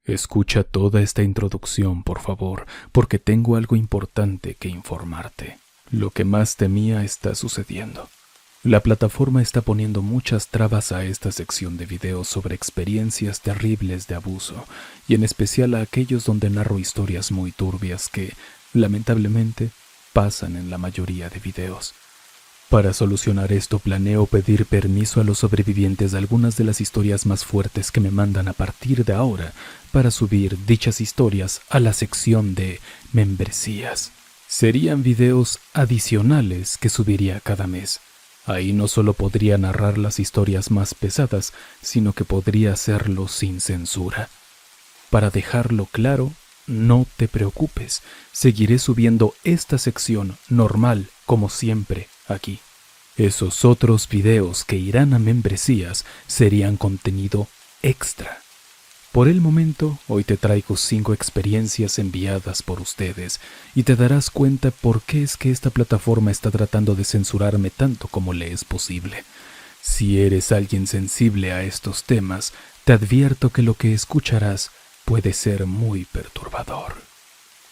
Escucha toda esta introducción, por favor, porque tengo algo importante que informarte. Lo que más temía está sucediendo. La plataforma está poniendo muchas trabas a esta sección de videos sobre experiencias terribles de abuso, y en especial a aquellos donde narro historias muy turbias que, lamentablemente, pasan en la mayoría de videos. Para solucionar esto, planeo pedir permiso a los sobrevivientes de algunas de las historias más fuertes que me mandan a partir de ahora para subir dichas historias a la sección de membresías. Serían videos adicionales que subiría cada mes. Ahí no solo podría narrar las historias más pesadas, sino que podría hacerlo sin censura. Para dejarlo claro, no te preocupes, seguiré subiendo esta sección normal como siempre aquí. Esos otros videos que irán a membresías serían contenido extra. Por el momento, hoy te traigo 5 experiencias enviadas por ustedes y te darás cuenta por qué es que esta plataforma está tratando de censurarme tanto como le es posible. Si eres alguien sensible a estos temas, te advierto que lo que escucharás puede ser muy perturbador.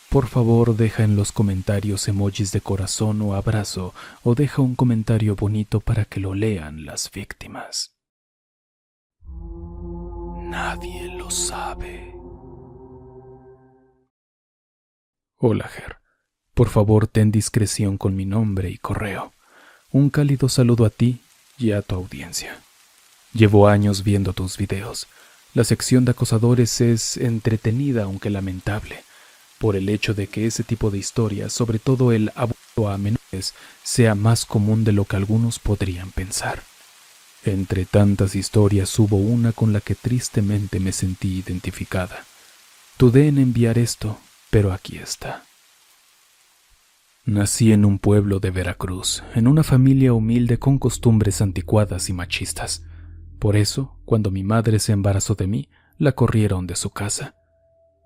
Por favor, deja en los comentarios emojis de corazón o abrazo, o deja un comentario bonito para que lo lean las víctimas. Nadie lo sabe. Hola, Ger. Por favor, ten discreción con mi nombre y correo. Un cálido saludo a ti y a tu audiencia. Llevo años viendo tus videos. La sección de acosadores es entretenida aunque lamentable, por el hecho de que ese tipo de historias, sobre todo el abuso a menores, sea más común de lo que algunos podrían pensar. Entre tantas historias hubo una con la que tristemente me sentí identificada. Dudé en enviar esto, pero aquí está. Nací en un pueblo de Veracruz, en una familia humilde con costumbres anticuadas y machistas. Por eso, cuando mi madre se embarazó de mí, la corrieron de su casa.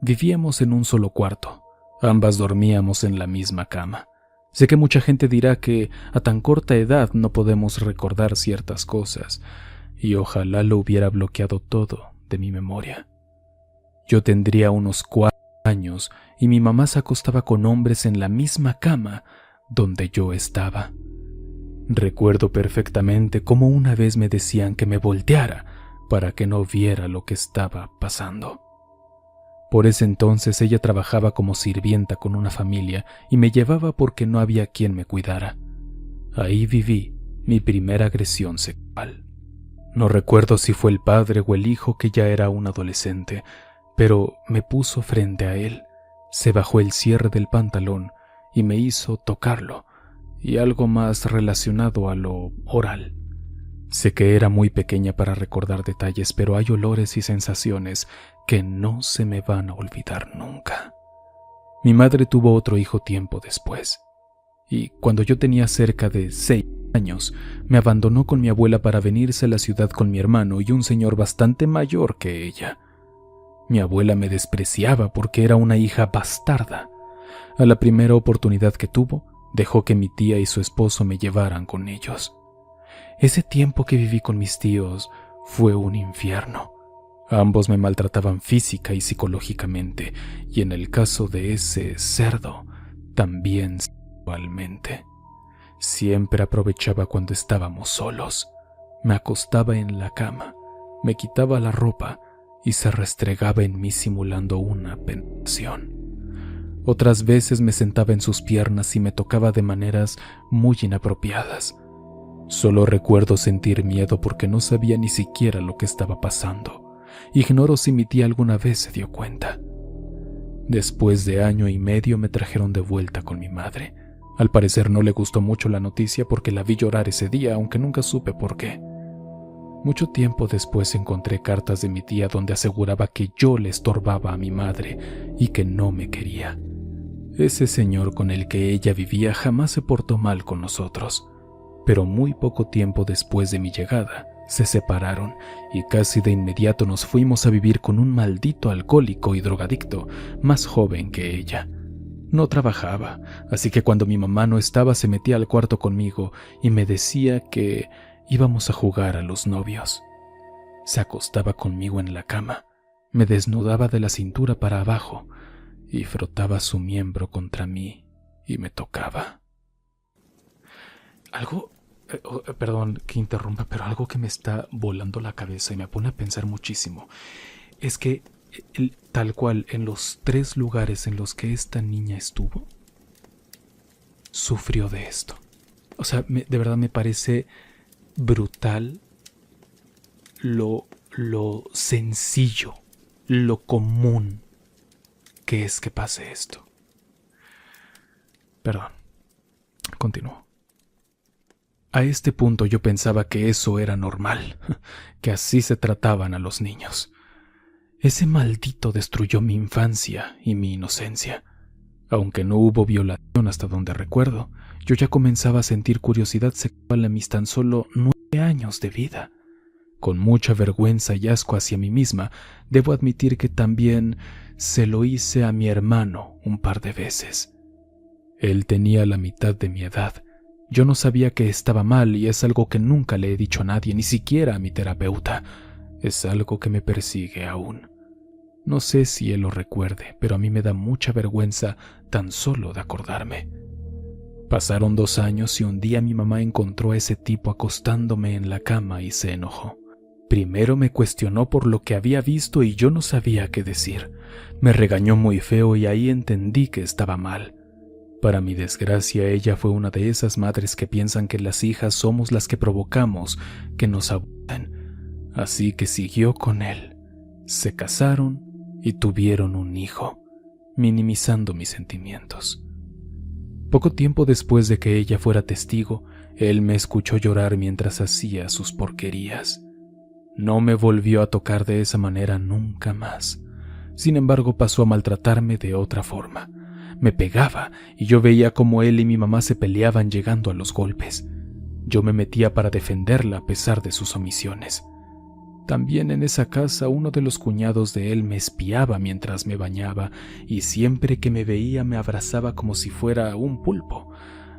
Vivíamos en un solo cuarto. Ambas dormíamos en la misma cama. Sé que mucha gente dirá que a tan corta edad no podemos recordar ciertas cosas, y ojalá lo hubiera bloqueado todo de mi memoria. Yo tendría unos 4 años y mi mamá se acostaba con hombres en la misma cama donde yo estaba. Recuerdo perfectamente cómo una vez me decían que me volteara para que no viera lo que estaba pasando. Por ese entonces ella trabajaba como sirvienta con una familia y me llevaba porque no había quien me cuidara. Ahí viví mi primera agresión sexual. No recuerdo si fue el padre o el hijo, que ya era un adolescente, pero me puso frente a él, se bajó el cierre del pantalón y me hizo tocarlo, y algo más relacionado a lo oral. Sé que era muy pequeña para recordar detalles, pero hay olores y sensaciones que no se me van a olvidar nunca. Mi madre tuvo otro hijo tiempo después, y cuando yo tenía cerca de 6 años, me abandonó con mi abuela para venirse a la ciudad con mi hermano y un señor bastante mayor que ella. Mi abuela me despreciaba porque era una hija bastarda. A la primera oportunidad que tuvo, dejó que mi tía y su esposo me llevaran con ellos. Ese tiempo que viví con mis tíos fue un infierno. Ambos me maltrataban física y psicológicamente, y en el caso de ese cerdo, también sexualmente. Siempre aprovechaba cuando estábamos solos. Me acostaba en la cama, me quitaba la ropa y se restregaba en mí simulando una penetración. Otras veces me sentaba en sus piernas y me tocaba de maneras muy inapropiadas. Solo recuerdo sentir miedo porque no sabía ni siquiera lo que estaba pasando. Ignoro si mi tía alguna vez se dio cuenta. Después de 1 año y medio me trajeron de vuelta con mi madre. Al parecer no le gustó mucho la noticia porque la vi llorar ese día, aunque nunca supe por qué. Mucho tiempo después encontré cartas de mi tía donde aseguraba que yo le estorbaba a mi madre y que no me quería. Ese señor con el que ella vivía jamás se portó mal con nosotros, pero muy poco tiempo después de mi llegada se separaron y casi de inmediato nos fuimos a vivir con un maldito alcohólico y drogadicto más joven que ella. No trabajaba, así que cuando mi mamá no estaba se metía al cuarto conmigo y me decía que íbamos a jugar a los novios. Se acostaba conmigo en la cama Me desnudaba de la cintura para abajo y frotaba su miembro contra mí y me tocaba. Algo, perdón que interrumpa, pero algo que me está volando la cabeza y me pone a pensar muchísimo es que tal cual en los 3 lugares en los que esta niña estuvo, sufrió de esto. O sea, de verdad me parece brutal lo sencillo, lo común que es que pase esto. Perdón, continúo. A este punto yo pensaba que eso era normal, que así se trataban a los niños. Ese maldito destruyó mi infancia y mi inocencia. Aunque no hubo violación hasta donde recuerdo, yo ya comenzaba a sentir curiosidad sexual a mis tan solo 9 años de vida. Con mucha vergüenza y asco hacia mí misma, debo admitir que también se lo hice a mi hermano un par de veces. Él tenía la mitad de mi edad. Yo no sabía que estaba mal y es algo que nunca le he dicho a nadie, ni siquiera a mi terapeuta. Es algo que me persigue aún. No sé si él lo recuerde, pero a mí me da mucha vergüenza tan solo de acordarme. Pasaron 2 años y un día mi mamá encontró a ese tipo acostándome en la cama y se enojó. Primero me cuestionó por lo que había visto y yo no sabía qué decir. Me regañó muy feo y ahí entendí que estaba mal. Para mi desgracia, ella fue una de esas madres que piensan que las hijas somos las que provocamos que nos abusen. Así que siguió con él. Se casaron y tuvieron un hijo, minimizando mis sentimientos. Poco tiempo después de que ella fuera testigo, él me escuchó llorar mientras hacía sus porquerías. No me volvió a tocar de esa manera nunca más. Sin embargo, pasó a maltratarme de otra forma. Me pegaba y yo veía cómo él y mi mamá se peleaban llegando a los golpes. Yo me metía para defenderla a pesar de sus omisiones. También en esa casa uno de los cuñados de él me espiaba mientras me bañaba y siempre que me veía me abrazaba como si fuera un pulpo.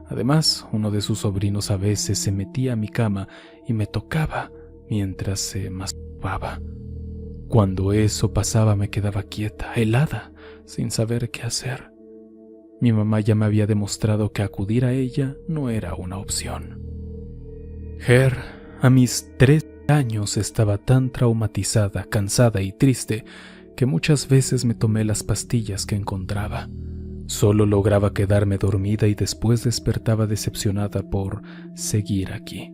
Además, uno de sus sobrinos a veces se metía a mi cama y me tocaba mientras se masturbaba. Cuando eso pasaba me quedaba quieta, helada, sin saber qué hacer. Mi mamá ya me había demostrado que acudir a ella no era una opción. Ger, a mis 3 años estaba tan traumatizada, cansada y triste que muchas veces me tomé las pastillas que encontraba. Solo lograba quedarme dormida y después despertaba decepcionada por seguir aquí.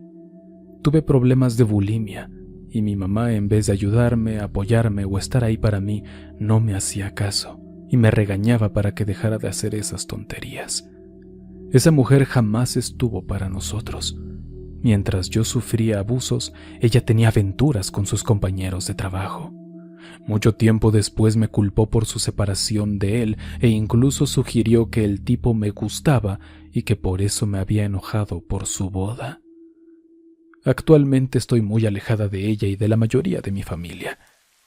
Tuve problemas de bulimia y mi mamá, en vez de ayudarme, apoyarme o estar ahí para mí, no me hacía caso y me regañaba para que dejara de hacer esas tonterías. Esa mujer jamás estuvo para nosotros. Mientras yo sufría abusos, ella tenía aventuras con sus compañeros de trabajo. Mucho tiempo después me culpó por su separación de él e incluso sugirió que el tipo me gustaba y que por eso me había enojado por su boda. Actualmente estoy muy alejada de ella y de la mayoría de mi familia.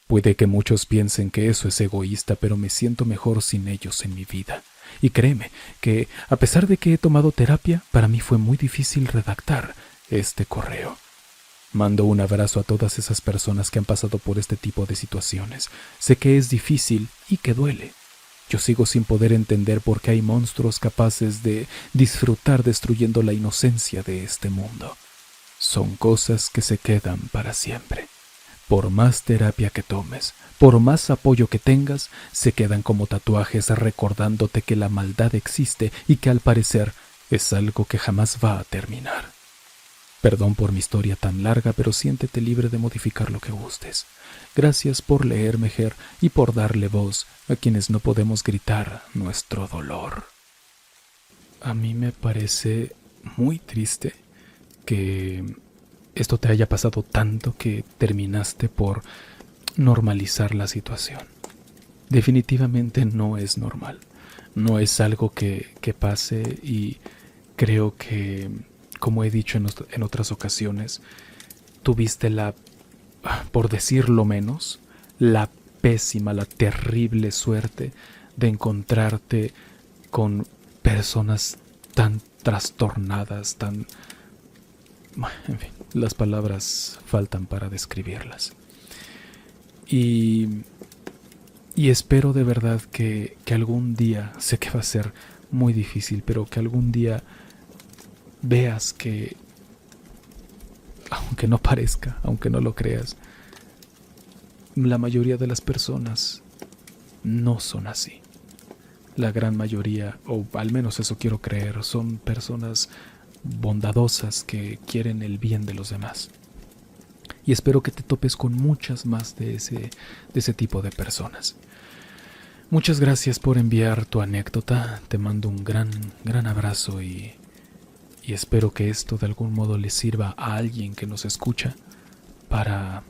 Puede que muchos piensen que eso es egoísta, pero me siento mejor sin ellos en mi vida. Y créeme que, a pesar de que he tomado terapia, para mí fue muy difícil redactar este correo. Mando un abrazo a todas esas personas que han pasado por este tipo de situaciones. Sé que es difícil y que duele. Yo sigo sin poder entender por qué hay monstruos capaces de disfrutar destruyendo la inocencia de este mundo. Son cosas que se quedan para siempre. Por más terapia que tomes, por más apoyo que tengas, se quedan como tatuajes recordándote que la maldad existe y que al parecer es algo que jamás va a terminar. Perdón por mi historia tan larga, pero siéntete libre de modificar lo que gustes. Gracias por leerme, Ger, y por darle voz a quienes no podemos gritar nuestro dolor. A mí me parece muy triste que esto te haya pasado tanto que terminaste por normalizar la situación. Definitivamente no es normal. No es algo que pase y creo que, como he dicho en otras ocasiones, tuviste por decirlo menos, la pésima, la terrible suerte de encontrarte con personas tan trastornadas, tan... En fin, las palabras faltan para describirlas. Y Y espero de verdad que algún día, sé que va a ser muy difícil, pero que algún día veas que, aunque no parezca, aunque no lo creas, la mayoría de las personas no son así. La gran mayoría, o al menos eso quiero creer, son personas bondadosas que quieren el bien de los demás. Y espero que te topes con muchas más de ese tipo de personas. Muchas gracias por enviar tu anécdota. Te mando un gran abrazo y espero que esto de algún modo le sirva a alguien que nos escucha para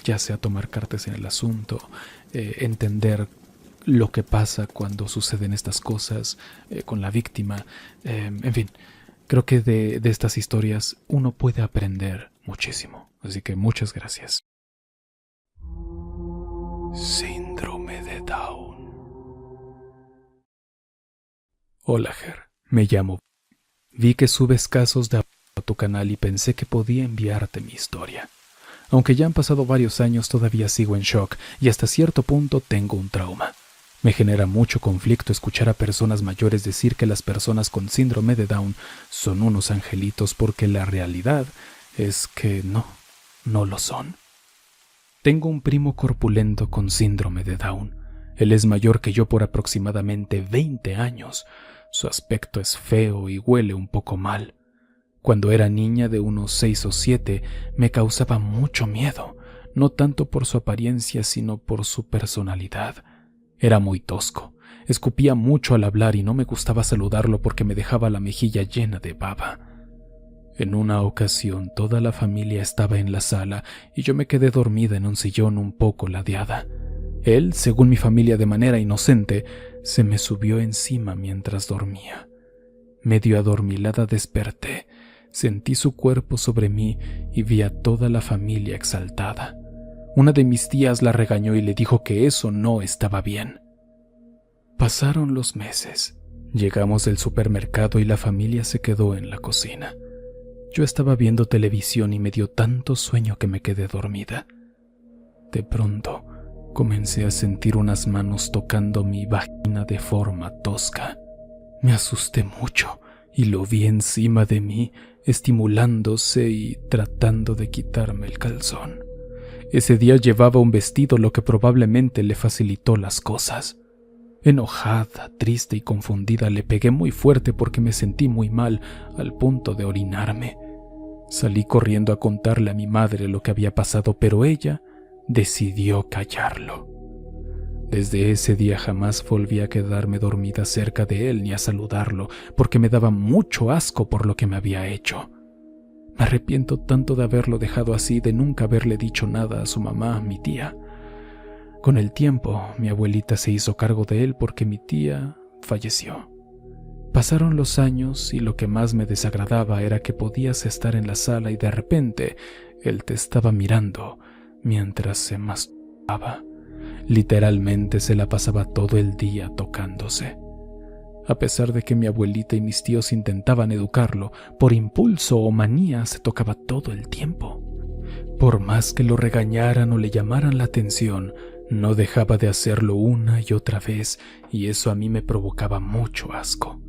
ya sea tomar cartas en el asunto, entender lo que pasa cuando suceden estas cosas con la víctima. En fin, creo que de estas historias uno puede aprender muchísimo. Así que muchas gracias. Síndrome de Down. Hola, Ger. Me llamo. Vi que subes casos de a tu canal y pensé que podía enviarte mi historia. Aunque ya han pasado varios años, todavía sigo en shock y hasta cierto punto tengo un trauma. Me genera mucho conflicto escuchar a personas mayores decir que las personas con síndrome de Down son unos angelitos porque la realidad es que no lo son. Tengo un primo corpulento con síndrome de Down. Él es mayor que yo por aproximadamente 20 años. Su aspecto es feo y huele un poco mal. Cuando era niña de unos 6 o 7 me causaba mucho miedo, no tanto por su apariencia sino por su personalidad. Era muy tosco, escupía mucho al hablar y no me gustaba saludarlo porque me dejaba la mejilla llena de baba. En una ocasión toda la familia estaba en la sala y yo me quedé dormida en un sillón un poco ladeada. Él, según mi familia de manera inocente, se me subió encima mientras dormía. Medio adormilada desperté, sentí su cuerpo sobre mí y vi a toda la familia exaltada. Una de mis tías la regañó y le dijo que eso no estaba bien. Pasaron los meses. Llegamos del supermercado y la familia se quedó en la cocina. Yo estaba viendo televisión y me dio tanto sueño que me quedé dormida. De pronto, comencé a sentir unas manos tocando mi vagina de forma tosca. Me asusté mucho y lo vi encima de mí, estimulándose y tratando de quitarme el calzón. Ese día llevaba un vestido, lo que probablemente le facilitó las cosas. Enojada, triste y confundida, le pegué muy fuerte porque me sentí muy mal, al punto de orinarme. Salí corriendo a contarle a mi madre lo que había pasado, pero ella decidió callarlo. Desde ese día jamás volví a quedarme dormida cerca de él ni a saludarlo, porque me daba mucho asco por lo que me había hecho. Me arrepiento tanto de haberlo dejado así, de nunca haberle dicho nada a su mamá, mi tía. Con el tiempo, mi abuelita se hizo cargo de él porque mi tía falleció. Pasaron los años y lo que más me desagradaba era que podías estar en la sala y de repente él te estaba mirando mientras se masturbaba. Literalmente se la pasaba todo el día tocándose. A pesar de que mi abuelita y mis tíos intentaban educarlo, por impulso o manía se tocaba todo el tiempo. Por más que lo regañaran o le llamaran la atención, no dejaba de hacerlo una y otra vez, y eso a mí me provocaba mucho asco.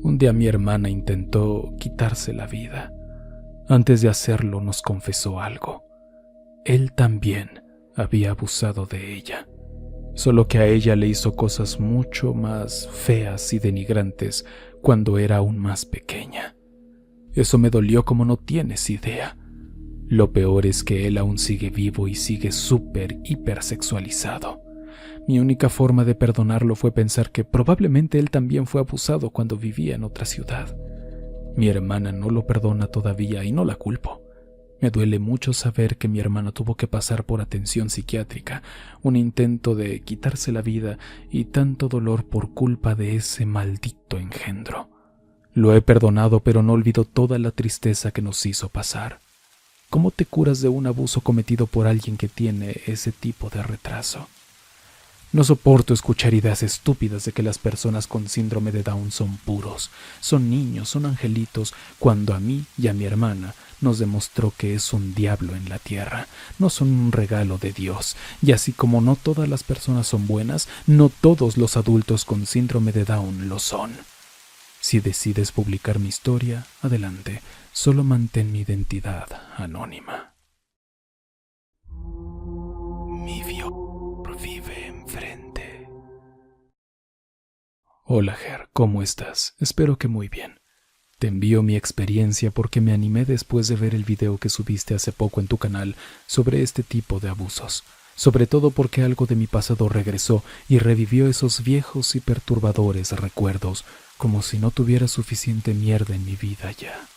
Un día mi hermana intentó quitarse la vida. Antes de hacerlo nos confesó algo. Él también había abusado de ella, solo que a ella le hizo cosas mucho más feas y denigrantes cuando era aún más pequeña. Eso me dolió como no tienes idea. Lo peor es que él aún sigue vivo y sigue súper hipersexualizado. Mi única forma de perdonarlo fue pensar que probablemente él también fue abusado cuando vivía en otra ciudad. Mi hermana no lo perdona todavía y no la culpo. Me duele mucho saber que mi hermana tuvo que pasar por atención psiquiátrica, un intento de quitarse la vida y tanto dolor por culpa de ese maldito engendro. Lo he perdonado, pero no olvido toda la tristeza que nos hizo pasar. ¿Cómo te curas de un abuso cometido por alguien que tiene ese tipo de retraso? No soporto escuchar ideas estúpidas de que las personas con síndrome de Down son puros, son niños, son angelitos, cuando a mí y a mi hermana nos demostró que es un diablo en la tierra, no son un regalo de Dios, y así como no todas las personas son buenas, no todos los adultos con síndrome de Down lo son. Si decides publicar mi historia, adelante, solo mantén mi identidad anónima. Mi Vior vive enfrente. Hola Ger, ¿cómo estás? Espero que muy bien. Te envío mi experiencia porque me animé después de ver el video que subiste hace poco en tu canal sobre este tipo de abusos. Sobre todo porque algo de mi pasado regresó y revivió esos viejos y perturbadores recuerdos, como si no tuviera suficiente mierda en mi vida ya.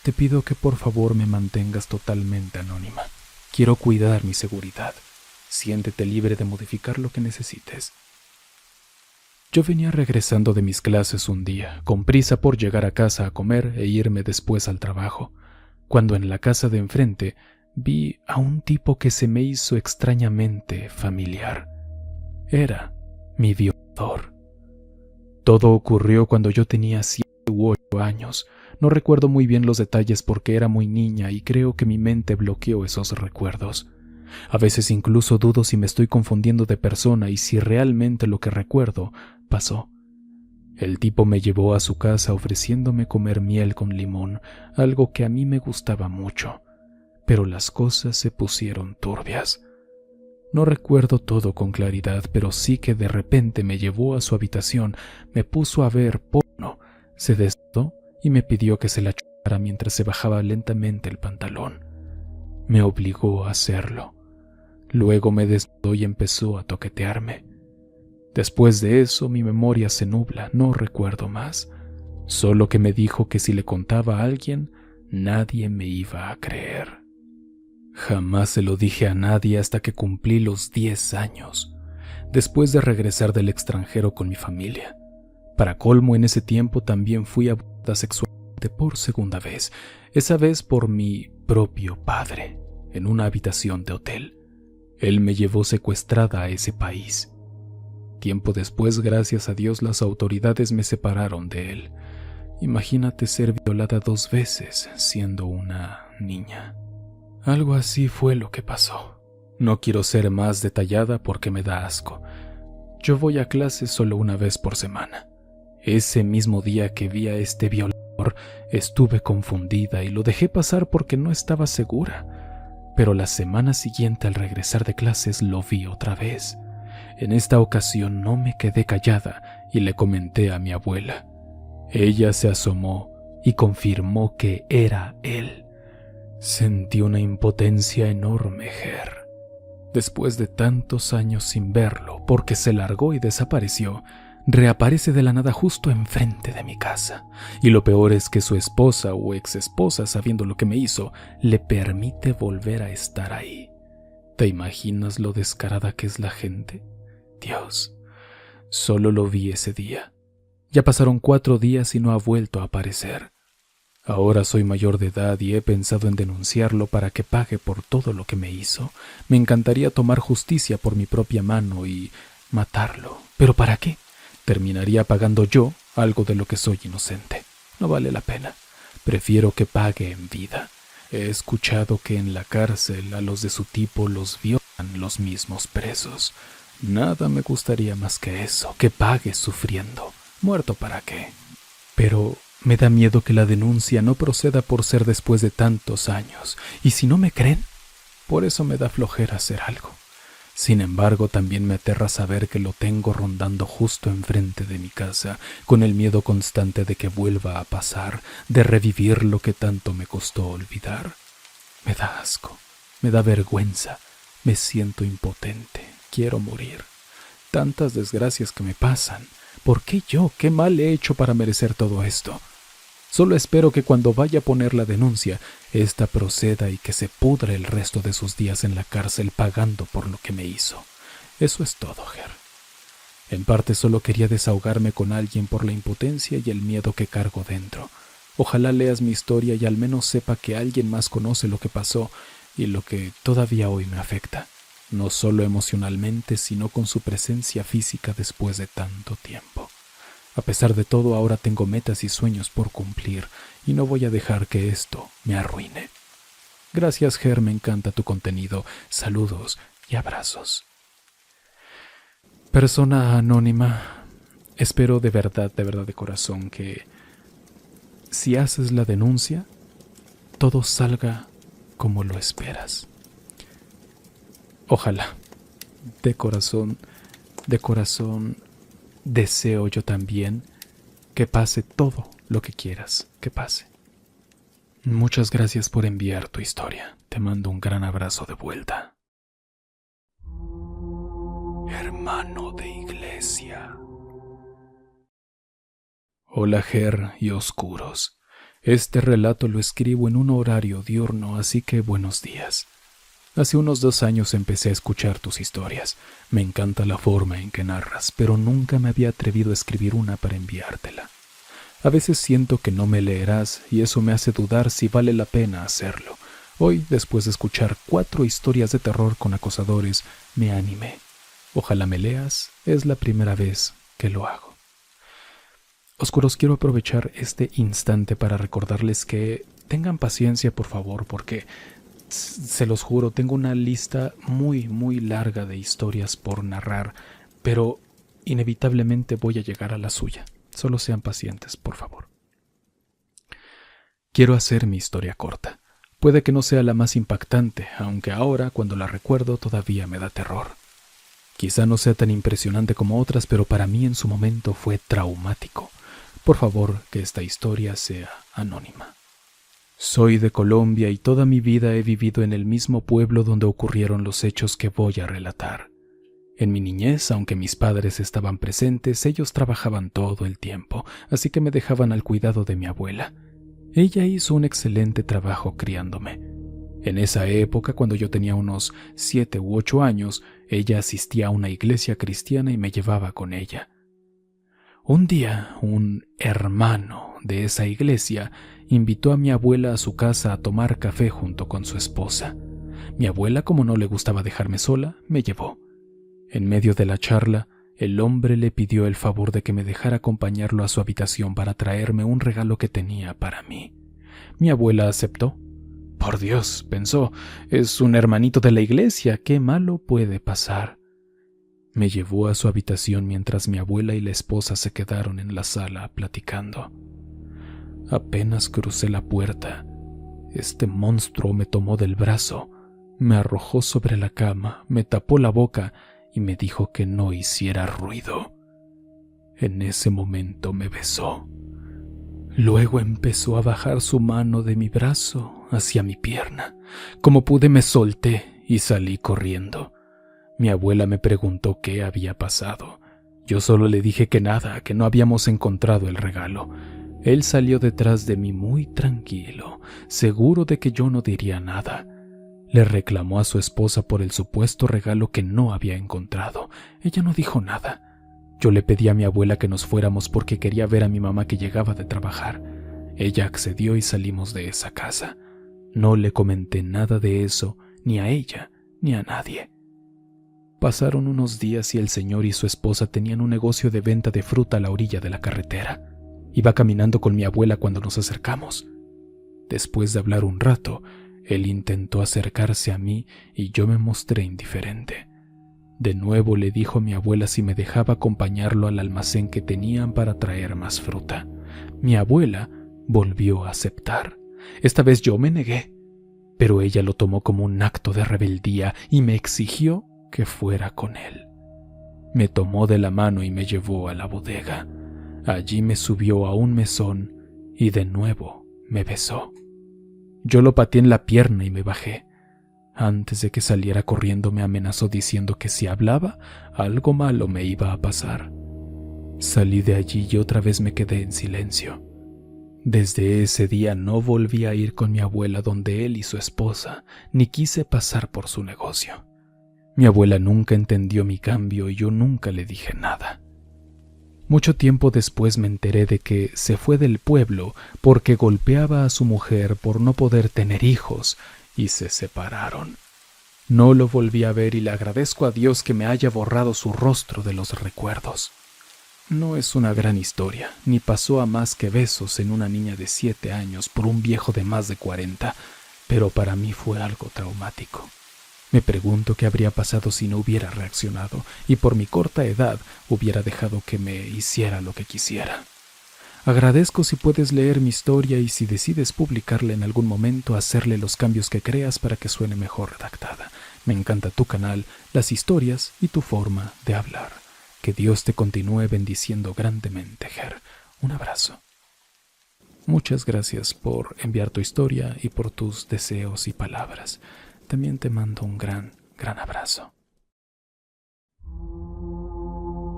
Te pido que por favor me mantengas totalmente anónima. Quiero cuidar mi seguridad. Siéntete libre de modificar lo que necesites. Yo venía regresando de mis clases un día, con prisa por llegar a casa a comer e irme después al trabajo, cuando en la casa de enfrente vi a un tipo que se me hizo extrañamente familiar. Era mi violador. Todo ocurrió cuando yo tenía 7 u 8 años. No recuerdo muy bien los detalles porque era muy niña y creo que mi mente bloqueó esos recuerdos. A veces incluso dudo si me estoy confundiendo de persona y si realmente lo que recuerdo pasó. El tipo me llevó a su casa ofreciéndome comer miel con limón, algo que a mí me gustaba mucho, pero las cosas se pusieron turbias. No recuerdo todo con claridad, pero sí que de repente me llevó a su habitación, me puso a ver porno, se desnudó y me pidió que se la chupara mientras se bajaba lentamente el pantalón. Me obligó a hacerlo. Luego me desnudó y empezó a toquetearme. Después de eso mi memoria se nubla, no recuerdo más. Solo que me dijo que si le contaba a alguien, nadie me iba a creer. Jamás se lo dije a nadie hasta que cumplí los 10 años, después de regresar del extranjero con mi familia. Para colmo, en ese tiempo también fui abusada sexualmente por segunda vez, esa vez por mi propio padre, en una habitación de hotel. Él me llevó secuestrada a ese país. Tiempo después, gracias a Dios, las autoridades me separaron de él. Imagínate ser violada 2 veces siendo una niña. Algo así fue lo que pasó. No quiero ser más detallada porque me da asco. Yo voy a clase solo una vez por semana. Ese mismo día que vi a este violador, estuve confundida y lo dejé pasar porque no estaba segura. Pero la semana siguiente, al regresar de clases, lo vi otra vez. En esta ocasión no me quedé callada y le comenté a mi abuela. Ella se asomó y confirmó que era él. Sentí una impotencia enorme, Ger. Después de tantos años sin verlo, porque se largó y desapareció, reaparece de la nada justo enfrente de mi casa. Y lo peor es que su esposa o exesposa, sabiendo lo que me hizo, le permite volver a estar ahí. ¿Te imaginas lo descarada que es la gente? Dios, solo lo vi ese día. Ya pasaron 4 días y no ha vuelto a aparecer. Ahora soy mayor de edad y he pensado en denunciarlo para que pague por todo lo que me hizo. Me encantaría tomar justicia por mi propia mano y matarlo. ¿Pero para qué? Terminaría pagando yo algo de lo que soy inocente. No vale la pena. Prefiero que pague en vida. He escuchado que en la cárcel a los de su tipo los violan los mismos presos. Nada me gustaría más que eso, que pague sufriendo. ¿Muerto para qué? Pero me da miedo que la denuncia no proceda por ser después de tantos años. ¿Y si no me creen? Por eso me da flojera hacer algo. Sin embargo, también me aterra saber que lo tengo rondando justo enfrente de mi casa, con el miedo constante de que vuelva a pasar, de revivir lo que tanto me costó olvidar. Me da asco, me da vergüenza, me siento impotente, quiero morir. Tantas desgracias que me pasan. ¿Por qué yo? ¿Qué mal he hecho para merecer todo esto? Solo espero que cuando vaya a poner la denuncia, ésta proceda y que se pudra el resto de sus días en la cárcel pagando por lo que me hizo. Eso es todo, Ger. En parte solo quería desahogarme con alguien por la impotencia y el miedo que cargo dentro. Ojalá leas mi historia y al menos sepa que alguien más conoce lo que pasó y lo que todavía hoy me afecta. no solo emocionalmente, sino con su presencia física después de tanto tiempo. A pesar de todo, ahora tengo metas y sueños por cumplir, y no voy a dejar que esto me arruine. Gracias, Ger, me encanta tu contenido. Saludos y abrazos. Persona anónima, espero de verdad de corazón que si haces la denuncia, todo salga como lo esperas. Ojalá, de corazón, deseo yo también que pase todo lo que quieras que pase. Muchas gracias por enviar tu historia. Te mando un gran abrazo de vuelta. Hermano de iglesia. Hola, Ger y oscuros. Este relato lo escribo en un horario diurno, así que buenos días. Hace unos 2 años empecé a escuchar tus historias. Me encanta la forma en que narras, pero nunca me había atrevido a escribir una para enviártela. A veces siento que no me leerás y eso me hace dudar si vale la pena hacerlo. Hoy, después de escuchar 4 historias de terror con acosadores, me animé. Ojalá me leas, es la primera vez que lo hago. Oscuros, quiero aprovechar este instante para recordarles que tengan paciencia, por favor, porque, se los juro, tengo una lista muy larga de historias por narrar, pero inevitablemente voy a llegar a la suya. Solo sean pacientes, por favor. Quiero hacer mi historia corta. Puede que no sea la más impactante, aunque ahora, cuando la recuerdo, todavía me da terror. Quizá no sea tan impresionante como otras, pero para mí en su momento fue traumático. Por favor, que esta historia sea anónima. Soy de Colombia y toda mi vida he vivido en el mismo pueblo donde ocurrieron los hechos que voy a relatar. En mi niñez, aunque mis padres estaban presentes, ellos trabajaban todo el tiempo, así que me dejaban al cuidado de mi abuela. Ella hizo un excelente trabajo criándome. En esa época, cuando yo tenía unos 7 u 8 años, ella asistía a una iglesia cristiana y me llevaba con ella. Un día, un hermano de esa iglesia invitó a mi abuela a su casa a tomar café junto con su esposa. Mi abuela, como no le gustaba dejarme sola, me llevó. En medio de la charla, el hombre le pidió el favor de que me dejara acompañarlo a su habitación para traerme un regalo que tenía para mí. Mi abuela aceptó. Por Dios, pensó, es un hermanito de la iglesia, ¿qué malo puede pasar? Me llevó a su habitación mientras mi abuela y la esposa se quedaron en la sala platicando. Apenas crucé la puerta, este monstruo me tomó del brazo, me arrojó sobre la cama, me tapó la boca y me dijo que no hiciera ruido. En ese momento me besó. Luego empezó a bajar su mano de mi brazo hacia mi pierna. Como pude me solté y salí corriendo. Mi abuela me preguntó qué había pasado. Yo solo le dije que nada, que no habíamos encontrado el regalo. Él salió detrás de mí muy tranquilo, seguro de que yo no diría nada. Le reclamó a su esposa por el supuesto regalo que no había encontrado. Ella no dijo nada. Yo le pedí a mi abuela que nos fuéramos porque quería ver a mi mamá que llegaba de trabajar. Ella accedió y salimos de esa casa. No le comenté nada de eso, ni a ella, ni a nadie. Pasaron unos días y el señor y su esposa tenían un negocio de venta de fruta a la orilla de la carretera. Iba caminando con mi abuela cuando nos acercamos. Después de hablar un rato, él intentó acercarse a mí y yo me mostré indiferente. De nuevo le dijo a mi abuela si me dejaba acompañarlo al almacén que tenían para traer más fruta. Mi abuela volvió a aceptar. Esta vez yo me negué, pero ella lo tomó como un acto de rebeldía y me exigió que fuera con él. Me tomó de la mano y me llevó a la bodega. Allí me subió a un mesón y de nuevo me besó. Yo lo pateé en la pierna y me bajé. Antes de que saliera corriendo me amenazó diciendo que si hablaba, algo malo me iba a pasar. Salí de allí y otra vez me quedé en silencio. Desde ese día no volví a ir con mi abuela donde él y su esposa, ni quise pasar por su negocio. Mi abuela nunca entendió mi cambio y yo nunca le dije nada. Mucho tiempo después me enteré de que se fue del pueblo porque golpeaba a su mujer por no poder tener hijos y se separaron. No lo volví a ver y le agradezco a Dios que me haya borrado su rostro de los recuerdos. No es una gran historia, ni pasó a más que besos en una niña de 7 años por un viejo de más de 40, pero para mí fue algo traumático. Me pregunto qué habría pasado si no hubiera reaccionado y por mi corta edad hubiera dejado que me hiciera lo que quisiera. Agradezco si puedes leer mi historia y si decides publicarla en algún momento, hacerle los cambios que creas para que suene mejor redactada. Me encanta tu canal, las historias y tu forma de hablar. Que Dios te continúe bendiciendo grandemente, Ger. Un abrazo. Muchas gracias por enviar tu historia y por tus deseos y palabras. También te mando un gran abrazo.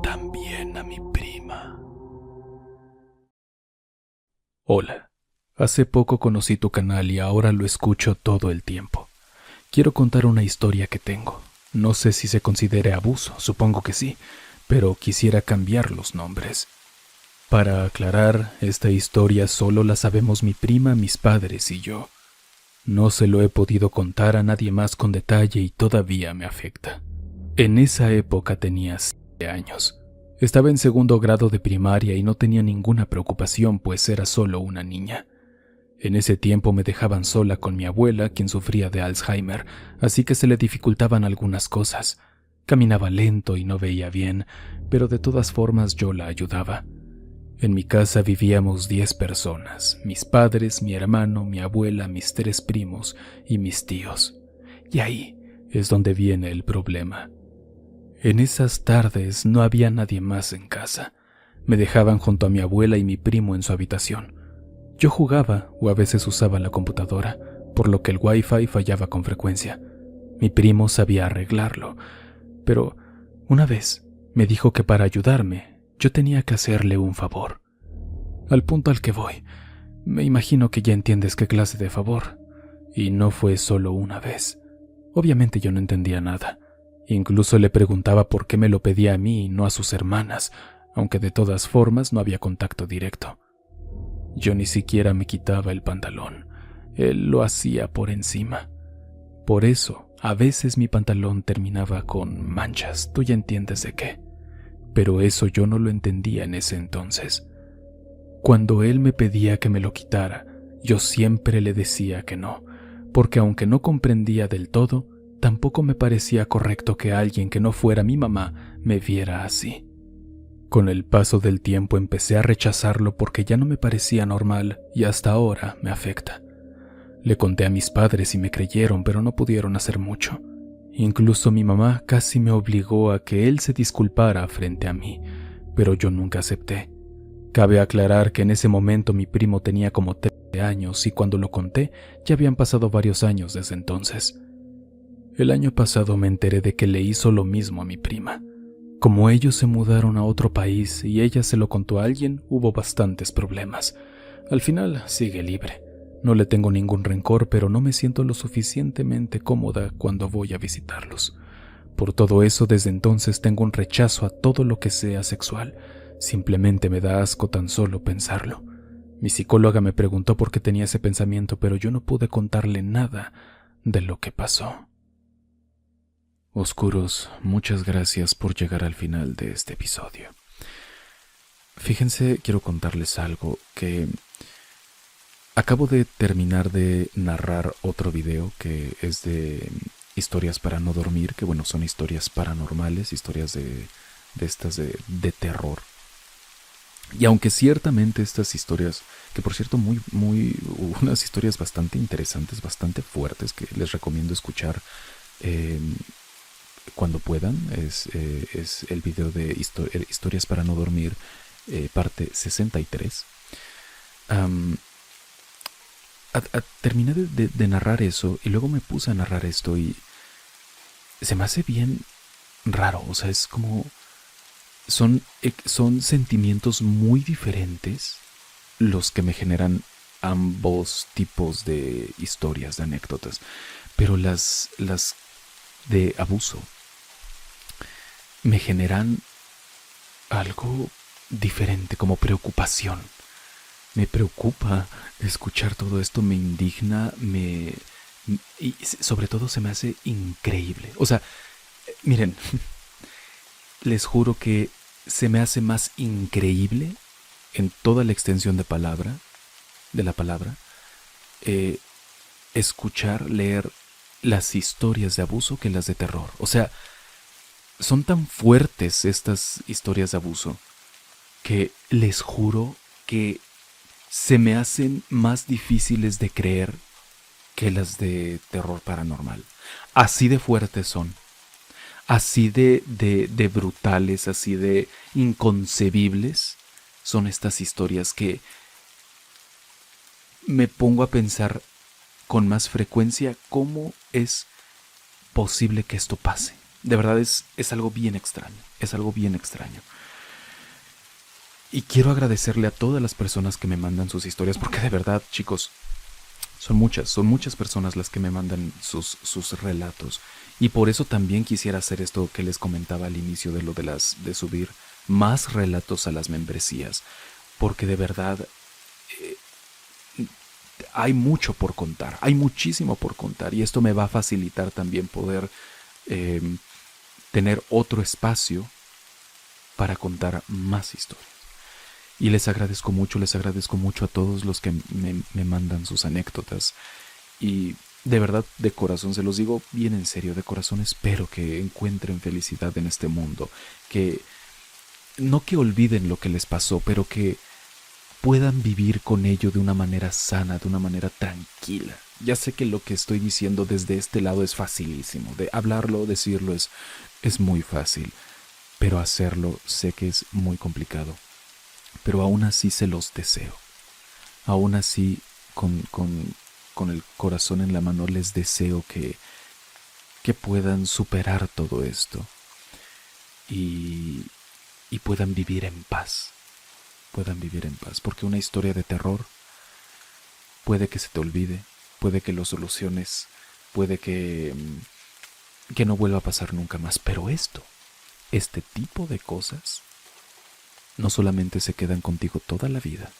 También a mi prima. Hola. Hace poco conocí tu canal y ahora lo escucho todo el tiempo. Quiero contar una historia que tengo. No sé si se considere abuso, supongo que sí, pero quisiera cambiar los nombres. Para aclarar, esta historia solo la sabemos mi prima, mis padres y yo. No se lo he podido contar a nadie más con detalle y todavía me afecta. En esa época tenía 7 años. Estaba en 2º grado de primaria y no tenía ninguna preocupación, pues era solo una niña. En ese tiempo me dejaban sola con mi abuela, quien sufría de Alzheimer, así que se le dificultaban algunas cosas. Caminaba lento y no veía bien, pero de todas formas yo la ayudaba. En mi casa vivíamos 10 personas, mis padres, mi hermano, mi abuela, mis 3 primos y mis tíos. Y ahí es donde viene el problema. En esas tardes no había nadie más en casa. Me dejaban junto a mi abuela y mi primo en su habitación. Yo jugaba o a veces usaba la computadora, por lo que el Wi-Fi fallaba con frecuencia. Mi primo sabía arreglarlo, pero una vez me dijo que para ayudarme yo tenía que hacerle un favor. Al punto al que voy, me imagino que ya entiendes qué clase de favor. Y no fue solo una vez. Obviamente yo no entendía nada. Incluso le preguntaba por qué me lo pedía a mí y no a sus hermanas, aunque de todas formas no había contacto directo. Yo ni siquiera me quitaba el pantalón. Él lo hacía por encima. Por eso, a veces mi pantalón terminaba con manchas, tú ya entiendes de qué. Pero eso yo no lo entendía en ese entonces. Cuando él me pedía que me lo quitara, yo siempre le decía que no, porque aunque no comprendía del todo, tampoco me parecía correcto que alguien que no fuera mi mamá me viera así. Con el paso del tiempo empecé a rechazarlo porque ya no me parecía normal y hasta ahora me afecta. Le conté a mis padres y me creyeron, pero no pudieron hacer mucho. Incluso mi mamá casi me obligó a que él se disculpara frente a mí, pero yo nunca acepté. Cabe aclarar que en ese momento mi primo tenía como 13 años y cuando lo conté ya habían pasado varios años desde entonces. El año pasado me enteré de que le hizo lo mismo a mi prima. Como ellos se mudaron a otro país y ella se lo contó a alguien, hubo bastantes problemas. Al final sigue libre. No le tengo ningún rencor, pero no me siento lo suficientemente cómoda cuando voy a visitarlos. Por todo eso, desde entonces tengo un rechazo a todo lo que sea sexual. Simplemente me da asco tan solo pensarlo. Mi psicóloga me preguntó por qué tenía ese pensamiento, pero yo no pude contarle nada de lo que pasó. Oscuros, muchas gracias por llegar al final de este episodio. Fíjense, quiero contarles algo que acabo de terminar de narrar otro video que es de historias para no dormir, que bueno, son historias paranormales, historias de estas de terror. Y aunque ciertamente estas historias, que por cierto unas historias bastante interesantes, bastante fuertes, que les recomiendo escuchar cuando puedan, es el video de historias para no dormir, parte 63. Terminé de narrar eso y luego me puse a narrar esto y se me hace bien raro, o sea, es como son sentimientos muy diferentes los que me generan ambos tipos de historias, de anécdotas, pero las de abuso me generan algo diferente, como preocupación. Me preocupa escuchar todo esto, me indigna, me Y sobre todo se me hace increíble. O sea, miren, les juro que se me hace más increíble en toda la extensión de la palabra, eh, escuchar, leer las historias de abuso que las de terror. O sea, son tan fuertes estas historias de abuso que les juro que se me hacen más difíciles de creer que las de terror paranormal. Así de fuertes son, así de brutales, así de inconcebibles son estas historias que me pongo a pensar con más frecuencia cómo es posible que esto pase. De verdad es algo bien extraño, es algo bien extraño. Y quiero agradecerle a todas las personas que me mandan sus historias, porque de verdad, chicos, son muchas personas las que me mandan sus relatos. Y por eso también quisiera hacer esto que les comentaba al inicio de lo de subir más relatos a las membresías. Porque de verdad hay mucho por contar, hay muchísimo por contar. Y esto me va a facilitar también poder eh, tener otro espacio para contar más historias. Y les agradezco mucho a todos los que me mandan sus anécdotas. Y de verdad, de corazón, se los digo bien en serio, de corazón espero que encuentren felicidad en este mundo. Que no que olviden lo que les pasó, pero que puedan vivir con ello de una manera sana, de una manera tranquila. Ya sé que lo que estoy diciendo desde este lado es facilísimo. De hablarlo, decirlo es muy fácil. Pero hacerlo sé que es muy complicado. Pero aún así se los deseo. Aún así, con el corazón en la mano, les deseo que puedan superar todo esto y, y puedan vivir en paz. Puedan vivir en paz. Porque una historia de terror puede que se te olvide, puede que lo soluciones, puede que no vuelva a pasar nunca más. Pero este tipo de cosas, no solamente se quedan contigo toda la vida,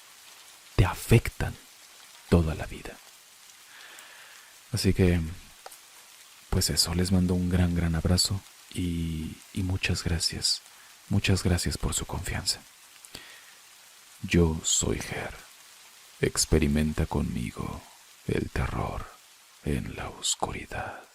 te afectan toda la vida. Así que, pues eso, les mando un gran abrazo y muchas gracias. Muchas gracias por su confianza. Yo soy Ger. Experimenta conmigo el terror en la oscuridad.